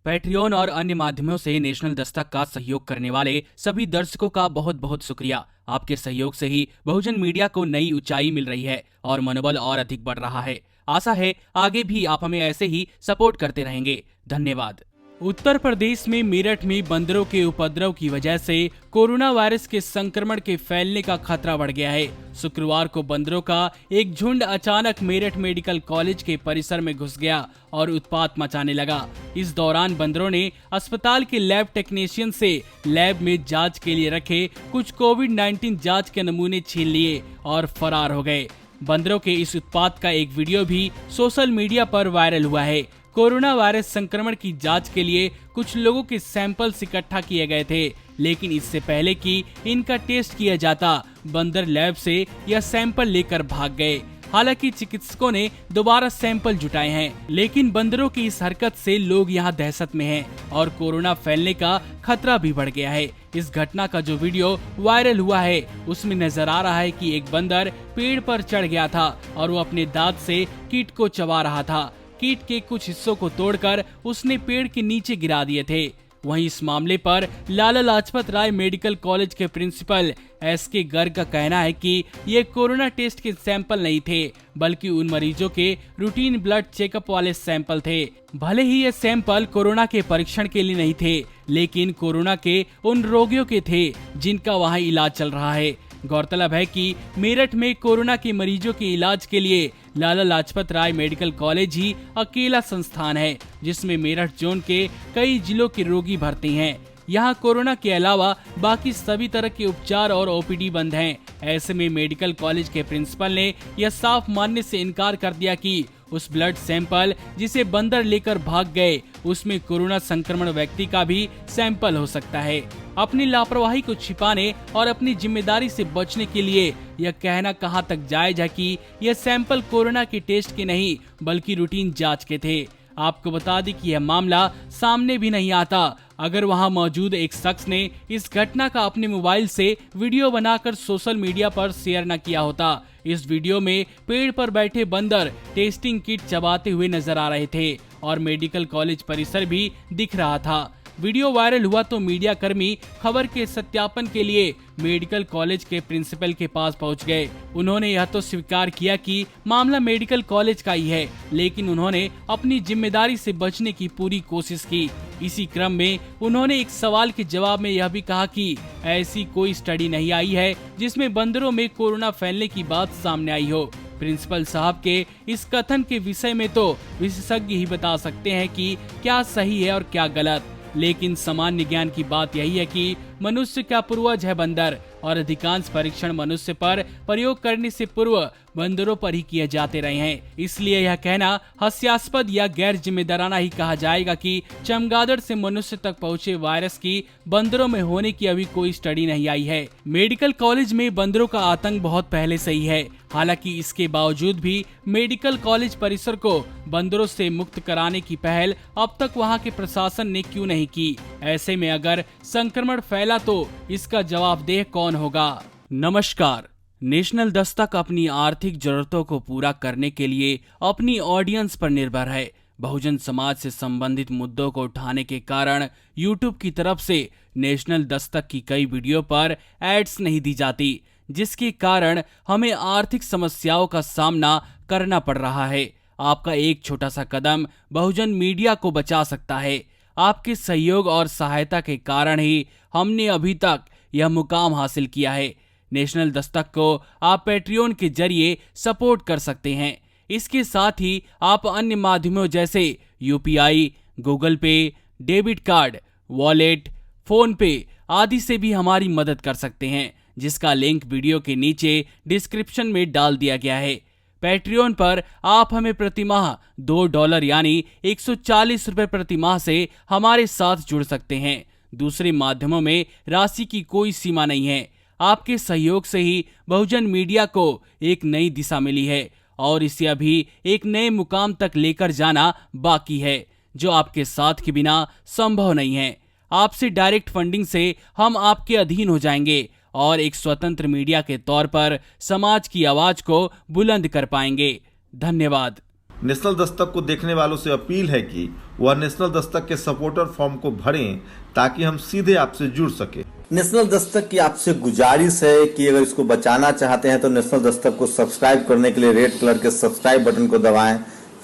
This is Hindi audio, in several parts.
पैट्रियन और अन्य माध्यमों से नेशनल दस्तक का सहयोग करने वाले सभी दर्शकों का बहुत बहुत शुक्रिया। आपके सहयोग से ही बहुजन मीडिया को नई ऊंचाई मिल रही है और मनोबल और अधिक बढ़ रहा है। आशा है आगे भी आप हमें ऐसे ही सपोर्ट करते रहेंगे। धन्यवाद। उत्तर प्रदेश में मेरठ में बंदरों के उपद्रव की वजह से कोरोना वायरस के संक्रमण के फैलने का खतरा बढ़ गया है। शुक्रवार को बंदरों का एक झुंड अचानक मेरठ मेडिकल कॉलेज के परिसर में घुस गया और उत्पात मचाने लगा। इस दौरान बंदरों ने अस्पताल के लैब टेक्नीशियन से लैब में जांच के लिए रखे कुछ कोविड-19 जांच के नमूने छीन लिए और फरार हो गए। बंदरों के इस उत्पात का एक वीडियो भी सोशल मीडिया पर वायरल हुआ है। कोरोना वायरस संक्रमण की जांच के लिए कुछ लोगों के सैंपल्स इकट्ठा किए गए थे, लेकिन इससे पहले कि इनका टेस्ट किया जाता, बंदर लैब से यह सैंपल लेकर भाग गए। हालांकि चिकित्सकों ने दोबारा सैंपल जुटाए हैं, लेकिन बंदरों की इस हरकत से लोग यहां दहशत में हैं और कोरोना फैलने का खतरा भी बढ़ गया है। इस घटना का जो वीडियो वायरल हुआ है उसमें नजर आ रहा है कि एक बंदर पेड़ पर चढ़ गया था और वो अपने दांत से कीट को चबा रहा था। कीट के कुछ हिस्सों को तोड़कर उसने पेड़ के नीचे गिरा दिए थे। वहीं इस मामले पर लाला लाजपत राय मेडिकल कॉलेज के प्रिंसिपल एस.के. गर्ग का कहना है कि ये कोरोना टेस्ट के सैंपल नहीं थे, बल्कि उन मरीजों के रूटीन ब्लड चेकअप वाले सैंपल थे। भले ही ये सैंपल कोरोना के परीक्षण के लिए नहीं थे, लेकिन कोरोना के उन रोगियों के थे जिनका वहाँ इलाज चल रहा है। गौरतलब है कि मेरठ में कोरोना के मरीजों के इलाज के लिए लाला लाजपत राय मेडिकल कॉलेज ही अकेला संस्थान है जिसमें मेरठ जोन के कई जिलों के रोगी भर्ती हैं। यहाँ कोरोना के अलावा बाकी सभी तरह के उपचार और ओपीडी बंद हैं। ऐसे में मेडिकल कॉलेज के प्रिंसिपल ने यह साफ मानने से इनकार कर दिया कि उस ब्लड सैंपल जिसे बंदर लेकर भाग गए उसमें कोरोना संक्रमण व्यक्ति का भी सैंपल हो सकता है। अपनी लापरवाही को छिपाने और अपनी जिम्मेदारी से बचने के लिए यह कहना कहां तक जायज है कि यह सैंपल कोरोना के टेस्ट के नहीं बल्कि रूटीन जांच के थे। आपको बता दें कि यह मामला सामने भी नहीं आता अगर वहां मौजूद एक शख्स ने इस घटना का अपने मोबाइल से वीडियो बनाकर सोशल मीडिया पर शेयर न किया होता। इस वीडियो में पेड़ पर बैठे बंदर टेस्टिंग किट चबाते हुए नजर आ रहे थे और मेडिकल कॉलेज परिसर भी दिख रहा था। वीडियो वायरल हुआ तो मीडिया कर्मी खबर के सत्यापन के लिए मेडिकल कॉलेज के प्रिंसिपल के पास पहुंच गए। उन्होंने यह तो स्वीकार किया कि मामला मेडिकल कॉलेज का ही है, लेकिन उन्होंने अपनी जिम्मेदारी से बचने की पूरी कोशिश की। इसी क्रम में उन्होंने एक सवाल के जवाब में यह भी कहा कि ऐसी कोई स्टडी नहीं आई है जिसमें बंदरों में कोरोना फैलने की बात सामने आई हो। प्रिंसिपल साहब के इस कथन के विषय में तो विशेषज्ञ ही बता सकते हैं कि क्या सही है और क्या गलत, लेकिन सामान्य ज्ञान की बात यही है कि मनुष्य का पूर्वज है बंदर और अधिकांश परीक्षण मनुष्य पर प्रयोग करने से पूर्व बंदरों पर ही किए जाते रहे हैं। इसलिए यह कहना हास्यास्पद या गैर जिम्मेदाराना ही कहा जाएगा कि चमगादड़ से मनुष्य तक पहुंचे वायरस की बंदरों में होने की अभी कोई स्टडी नहीं आई है। मेडिकल कॉलेज में बंदरों का आतंक बहुत पहले से ही है। हालांकि इसके बावजूद भी मेडिकल कॉलेज परिसर को बंदरों से मुक्त कराने की पहल अब तक वहां के प्रशासन ने क्यों नहीं की। ऐसे में अगर संक्रमण फैला तो इसका जवाबदेह कौन होगा। नमस्कार। नेशनल दस्तक अपनी आर्थिक जरूरतों को पूरा करने के लिए अपनी ऑडियंस पर निर्भर है। बहुजन समाज से संबंधित मुद्दों को उठाने के कारण यूट्यूब की तरफ से नेशनल दस्तक की कई वीडियो पर एड्स नहीं दी जाती, जिसके कारण हमें आर्थिक समस्याओं का सामना करना पड़ रहा है। आपका एक छोटा सा कदम बहुजन मीडिया को बचा सकता है। आपके सहयोग और सहायता के कारण ही हमने अभी तक यह मुकाम हासिल किया है। नेशनल दस्तक को आप पैट्रियन के जरिए सपोर्ट कर सकते हैं। इसके साथ ही आप अन्य माध्यमों जैसे यूपीआई, गूगल पे, डेबिट कार्ड, वॉलेट, फोन पे आदि से भी हमारी मदद कर सकते हैं, जिसका लिंक वीडियो के नीचे डिस्क्रिप्शन में डाल दिया गया है। पैट्रियन पर आप हमें प्रतिमाह $2 यानी 140 रुपए प्रतिमाह से हमारे साथ जुड़ सकते हैं। दूसरे माध्यमों में राशि की कोई सीमा नहीं है। आपके सहयोग से ही बहुजन मीडिया को एक नई दिशा मिली है और इसे अभी एक नए मुकाम तक लेकर जाना बाकी है, जो आपके साथ के बिना संभव नहीं है। आपसे डायरेक्ट फंडिंग से हम आपके अधीन हो जाएंगे और एक स्वतंत्र मीडिया के तौर पर समाज की आवाज को बुलंद कर पाएंगे। धन्यवाद। नेशनल दस्तक को देखने वालों से अपील है कि वह नेशनल दस्तक के सपोर्टर फॉर्म को भरें ताकि हम सीधे आपसे जुड़ सके। नेशनल दस्तक की आपसे गुजारिश है कि अगर इसको बचाना चाहते हैं तो नेशनल दस्तक को सब्सक्राइब करने के लिए रेड कलर के सब्सक्राइब बटन को दबाएं,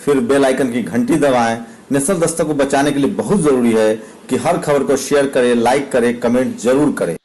फिर बेल आइकन की घंटी दबाएं। नेशनल दस्तक को बचाने के लिए बहुत जरूरी है कि हर खबर को शेयर करें, लाइक करें, कमेंट जरूर करें।